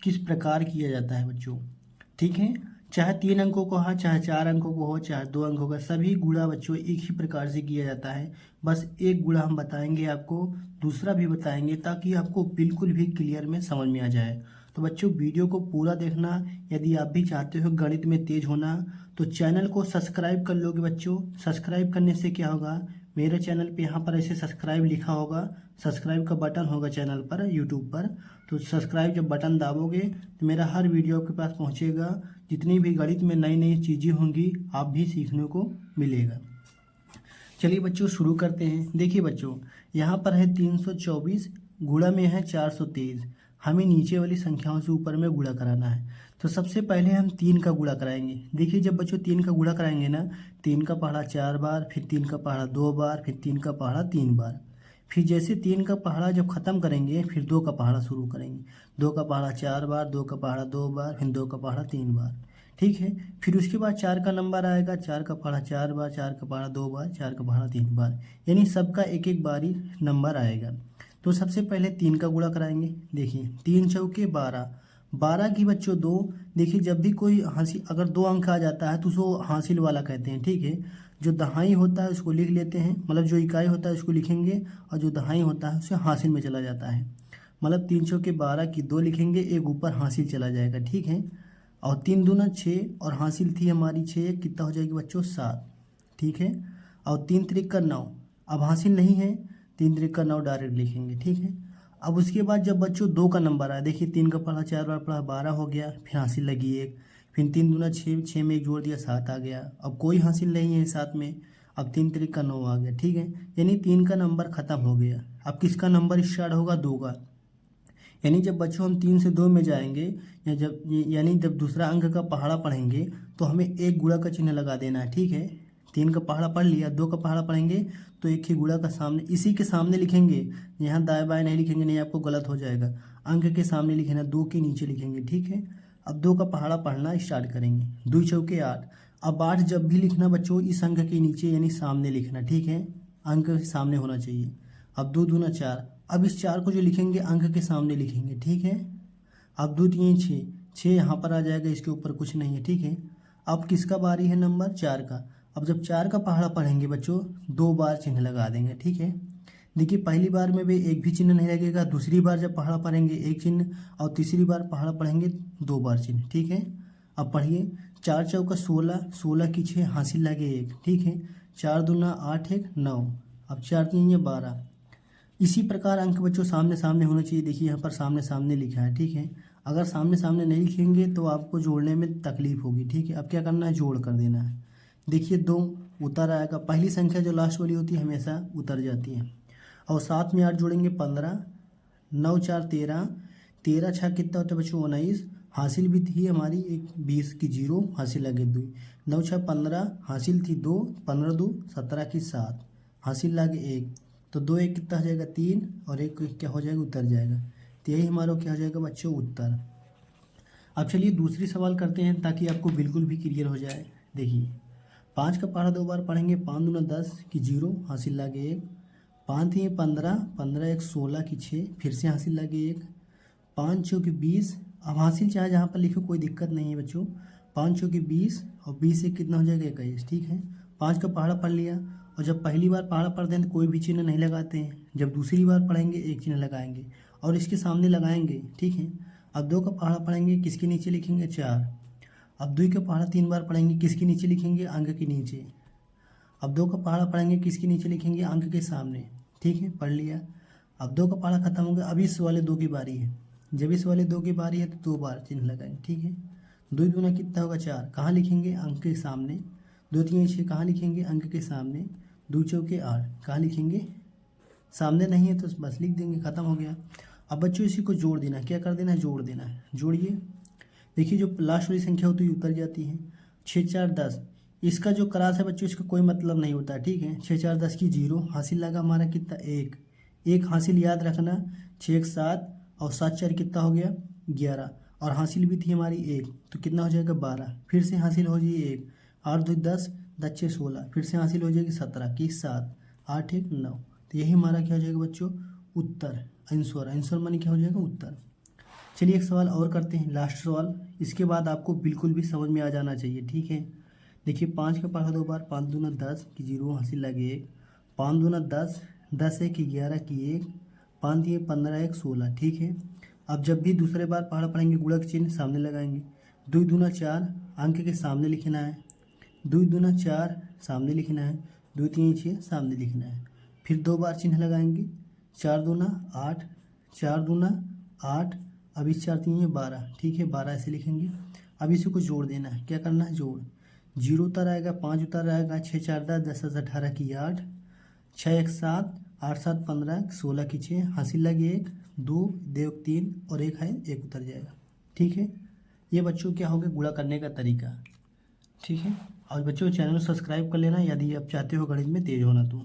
किस प्रकार किया जाता है बच्चों। ठीक है, चाहे 3 अंकों को हो, चाहे 4 अंकों को हो, चाहे 2 अंकों का, सभी गुणा बच्चों एक ही प्रकार से किया जाता है। बस एक गुणा हम बताएंगे आपको, दूसरा भी बताएंगे, ताकि आपको बिल्कुल भी क्लियर में समझ में आ जाए। तो बच्चों वीडियो को पूरा देखना। यदि आप भी चाहते हो गणित में तेज होना तो चैनल को सब्सक्राइब कर लोगे बच्चों। सब्सक्राइब करने से क्या होगा, मेरे चैनल पे यहाँ पर ऐसे सब्सक्राइब लिखा होगा, सब्सक्राइब का बटन होगा चैनल पर, यूट्यूब पर। तो सब्सक्राइब जब बटन दाबोगे तो मेरा हर वीडियो आपके पास पहुँचेगा। जितनी भी गणित में नई नई चीज़ें होंगी आप भी सीखने को मिलेगा। चलिए बच्चों शुरू करते हैं। देखिए बच्चों, यहाँ पर है 324, गुणा में है 423। हमें नीचे वाली संख्याओं से ऊपर में गुणा कराना है। तो सबसे पहले हम 3 का गुणा कराएंगे। देखिए जब बच्चों 3 का गुणा कराएंगे ना, 3 का पहाड़ा 4 बार, फिर 3 का पहाड़ा 2 बार, फिर 3 का पहाड़ा 3 बार। फिर जैसे 3 का पहाड़ा जब ख़त्म करेंगे फिर 2 का पहाड़ा शुरू करेंगे। 2 का पहाड़ा 4 बार, 2 का पहाड़ा 2 बार, फिर 2 का पहाड़ा 3 बार। ठीक है, फिर उसके बाद 4 का नंबर आएगा, 4 का पहाड़ा 4 बार, 4 का पहाड़ा 2 बार, 4 का पहाड़ा 3 बार, यानी सबका एक एक बारी नंबर आएगा। तो सबसे पहले 3 का गुणा कराएंगे। देखिए 3 चौके 12, 12 की बच्चों 2। देखिए जब भी कोई हासिल अगर 2 अंक आ जाता है तो उसको हासिल वाला कहते हैं। ठीक है, जो दहाई होता है उसको लिख लेते हैं, मतलब जो इकाई होता है उसको लिखेंगे, और जो दहाई होता है उसे हासिल में चला जाता है। मतलब 3 चौके 12 की 2 लिखेंगे, एक ऊपर हासिल चला जाएगा। ठीक है, और 3 दूना 6, और हासिल थी हमारी 6, कितना हो जाएगी बच्चों 7। ठीक है, और 3 त्रिक का 9, अब हासिल नहीं है, 3 त्रिक का 9 डायरेक्ट लिखेंगे। ठीक है, अब उसके बाद जब बच्चों 2 का नंबर आया, देखिए 3 का पढ़ा 4 बार पढ़ा 12 हो गया, फिर हासिल लगी 1, फिर 3 दूना 6, 6 में 1 जोड़ दिया 7 आ गया। अब कोई हासिल नहीं है 7 में, अब 3 त्रिक का 9 आ गया। ठीक है, यानी 3 का नंबर ख़त्म हो गया। अब किसका नंबर स्टार्ट होगा, 2 का। यानी जब बच्चों हम 3 से 2 में जाएंगे, यानी जब दूसरा अंक का पहाड़ा पढ़ेंगे तो हमें एक गुणा का चिन्ह लगा देना है। ठीक है, 3 का पहाड़ा पढ़ लिया, 2 का पहाड़ा पढ़ेंगे तो एक ही गुणा का सामने, इसी के सामने लिखेंगे। यहाँ दाएं बाएं नहीं लिखेंगे, नहीं आपको गलत हो जाएगा। अंक के सामने लिखेना, 2 के नीचे लिखेंगे। ठीक है, अब 2 का पहाड़ा पढ़ना स्टार्ट करेंगे। 2 चौके 8। अब 8 जब भी लिखना बच्चों इस अंक के नीचे यानी सामने लिखना। ठीक है, अंक के सामने होना चाहिए। अब 2 दूना 4, अब इस 4 को जो लिखेंगे अंक के सामने लिखेंगे। ठीक है, अब 2 3 6, 6 यहाँ पर आ जाएगा, इसके ऊपर कुछ नहीं है। ठीक है, अब किसका बारी है, नंबर 4 का। अब जब 4 का पहाड़ा पढ़ेंगे बच्चों 2 बार चिन्ह लगा देंगे। ठीक है, देखिए पहली बार में भी एक भी चिन्ह नहीं लगेगा, दूसरी बार जब पहाड़ा पढ़ेंगे एक चिन्ह, और तीसरी बार पहाड़ा पढ़ेंगे 2 बार चिन्ह। ठीक है, अब पढ़िए, 4 चौका 16, 16 की 6 हासिल लगे 1। ठीक है, 4 दूना 8 1 9, अब 4 3 ये 12। इसी प्रकार अंक बच्चों सामने सामने होना चाहिए। देखिए यहाँ पर सामने सामने लिखा है। ठीक है, अगर सामने सामने नहीं लिखेंगे तो आपको जोड़ने में तकलीफ होगी। ठीक है, अब क्या करना है, जोड़ कर देना है। देखिए 2 उतर आएगा, पहली संख्या जो लास्ट वाली होती है हमेशा उतर जाती है। और 7 में 8 जोड़ेंगे 15, 9 4 13, 13 छः कितना होता है बच्चों 19। हासिल भी थी हमारी एक 20 की 0, हासिल लगे 2, 9 6 15, हासिल थी 2, 15 2 17 की 7, हासिल लगे 1। तो 2 1 कितना हो जाएगा 3, और 1 क्या हो जाएगा, उतर जाएगा। तो यही हमारा क्या हो जाएगा बच्चों, उत्तर। अब चलिए दूसरी सवाल करते हैं ताकि आपको बिल्कुल भी क्लियर हो जाए। देखिए 5 का पहाड़ा 2 बार पढ़ेंगे, 5 दूना 10 की 0, हासिल लगे 1, 5 3 15, 15 1 16 की 6, फिर से हासिल लगे 1, 5 चौकी 20। अब हासिल चाहे जहाँ पर लिखो कोई दिक्कत नहीं है बच्चों। 5 चौकी 20, और 20 से कितना हो जाएगा 21। ठीक है, 5 का पहाड़ा पढ़ लिया, और जब पहली बार पहाड़ा पढ़ते हैं तो कोई भी चिन्ह नहीं लगाते हैं, जब दूसरी बार पढ़ेंगे एक चिन्ह लगाएंगे और इसके सामने लगाएंगे। ठीक है, अब 2 का पहाड़ा पढ़ेंगे, किसके नीचे लिखेंगे 4। अब 2 का पहाड़ा 3 बार पढ़ेंगे, किसके नीचे लिखेंगे, अंक के नीचे। अब 2 का पहाड़ा पढ़ेंगे, किसके नीचे लिखेंगे, अंक के सामने। ठीक है, पढ़ लिया। अब 2 का पहाड़ा खत्म हो गया, अब इस वाले 2 की बारी है। जब इस वाले 2 की बारी है तो 2 बार चिन्ह लगाएंगे। ठीक है, 2 दूना कितना होगा 4, कहाँ लिखेंगे, अंक के सामने। 2 3 6 कहाँ लिखेंगे, अंक के सामने। 2 चौके 8 कहाँ लिखेंगे, सामने नहीं है तो बस लिख देंगे, ख़त्म हो गया। अब बच्चों इसी को जोड़ देना है, क्या कर देना है, जोड़ देना है। जोड़िए, देखिए जो लास्ट वाली संख्या होती है उतर जाती है। 6 4 10, इसका जो क्रॉस है बच्चों इसका कोई मतलब नहीं होता। ठीक है, 6 4 10 की 0, हासिल लगा हमारा कितना 1, एक हासिल याद रखना। 6 1 7, और 7 4 कितना हो गया 11, और हासिल भी थी हमारी 1, तो कितना हो जाएगा 12, फिर से हासिल हो जाएगी 1, 8 2 10, 10 6 16, फिर से हासिल हो जाएगी 17 की 7, 8 1 9। तो यही हमारा क्या हो जाएगा बच्चों, उत्तर। आंसर, आंसर माने क्या हो जाएगा, उत्तर। चलिए एक सवाल और करते हैं, लास्ट सवाल, इसके बाद आपको बिल्कुल भी समझ में आ जाना चाहिए, ठीक है। देखिए 5 का पढ़ा 2 बार, 5 दूना 10 की 0 हासिल लगे 1, 5 दूना 10, 10 एक 11 की 1, 5 दिए 15 1 16, ठीक है। अब जब भी दूसरे बार पहाड़ पढ़ेंगे गुणा के चिन्ह सामने लगाएंगे। 2 दूना 4 अंक के सामने लिखना है, 2 दूना 4 सामने लिखना है, 2 3 6 सामने लिखना है। फिर 2 बार चिन्ह लगाएंगे, 4 दूना 8, 4 दूना 8, अब इस 4 3 12, ठीक है, 12 ऐसे लिखेंगे। अब इसी को जोड़ देना है, क्या करना है, जोड़, 0 उतर आएगा, 5 उतर आएगा, 6 4 10, 10 10 18 की 8, 6 1 7, 8 7 15, 16 की 6 हासिल लगे 1, 2 दो 3 और 1 है 1 उतर जाएगा, ठीक है। ये बच्चों क्या हो गया गुणा करने का तरीका, ठीक है। और बच्चों चैनल को सब्सक्राइब कर लेना यदि आप चाहते हो गणित में तेज होना तो।